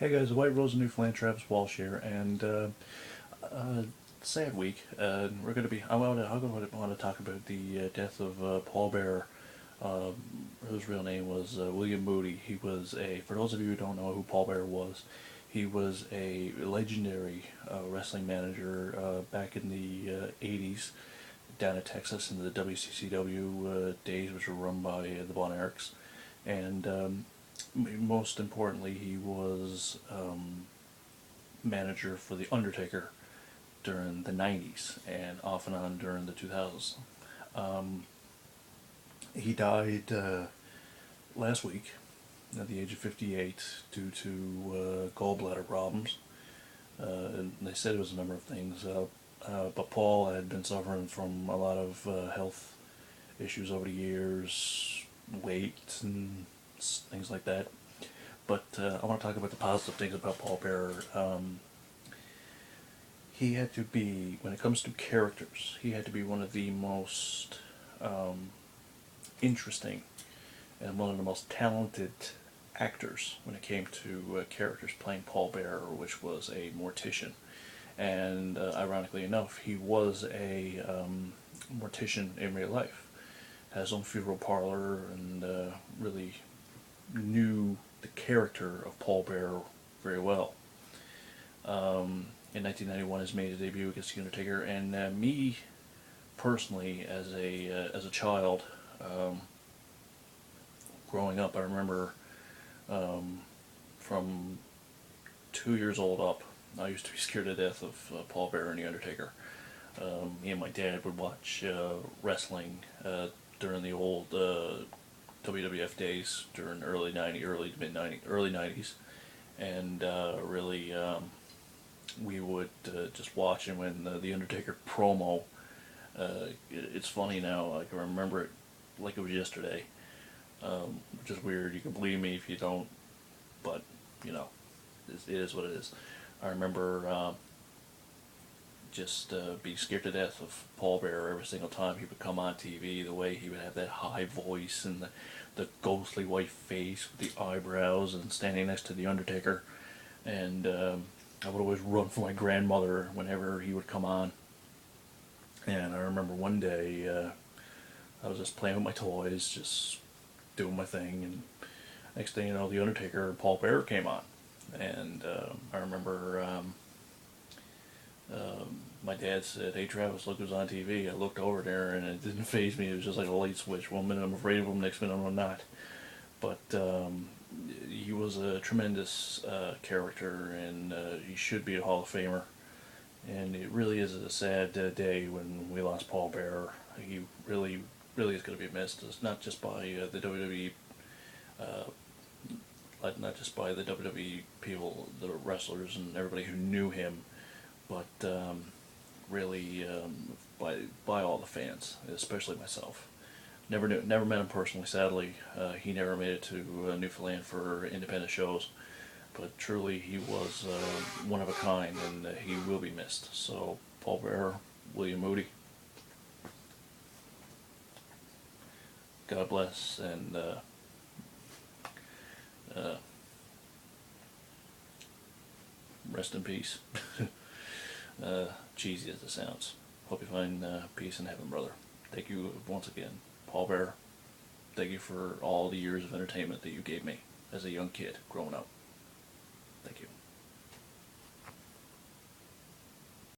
Hey guys, White Rose of Newfoundland, Travis Walsh here, and uh, sad week. We're going to be. I want to talk about the death of Paul Bearer, uh, whose real name was William Moody. He was a. For those of you who don't know who Paul Bearer was, he was a legendary wrestling manager back in the '80s down in Texas in the WCCW days, which were run by the Von Erichs, and most importantly, he was manager for The Undertaker during the 90s and off and on during the 2000s. Um, he died last week at the age of 58 due to gallbladder problems. And they said it was a number of things, but Paul had been suffering from a lot of health issues over the years, weight and things like that. But I want to talk about the positive things about Paul Bearer. He had to be, when it comes to characters, he had to be one of the most um, interesting and one of the most talented actors when it came to characters playing Paul Bearer, which was a mortician. And ironically enough, he was a mortician in real life. Had his own funeral parlor and really knew the character of Paul Bearer very well. In 1991, has made his debut against The Undertaker, and me personally, as a child, um, growing up, I remember from 2 years old up, I used to be scared to death of Paul Bearer and The Undertaker. Me and my dad would watch wrestling during the old WWF days during early '90s, early to mid '90s, early '90s, and really we would just watch. And when the Undertaker promo, it's funny now. I can remember it like it was yesterday, which is weird. You can believe me if you don't, but you know, it is what it is. I remember just being scared to death of Paul Bearer every single time he would come on TV. The way he would have that high voice and the ghostly white face with the eyebrows and standing next to the Undertaker, and I would always run for my grandmother whenever he would come on. And I remember one day I was just playing with my toys, just doing my thing, and next thing you know, the Undertaker, Paul Bearer came on, and I remember my dad said, "Hey Travis, look who's on TV." I looked over there, and it didn't faze me. It was just like a light switch. One minute I'm afraid of him, next minute I'm not. But he was a tremendous character, and he should be a Hall of Famer. And it really is a sad day when we lost Paul Bearer. He really, really is going to be missed. It's not just by the WWE, not just by the WWE people, the wrestlers, and everybody who knew him, but really by all the fans, especially myself. Never met him personally. Sadly, he never made it to Newfoundland for independent shows. But truly, he was one of a kind, and he will be missed. So, Paul Bearer, William Moody, God bless, and uh, rest in peace. Cheesy as it sounds. Hope you find peace in heaven, brother. Thank you once again, Paul Bearer. Thank you for all the years of entertainment that you gave me as a young kid growing up.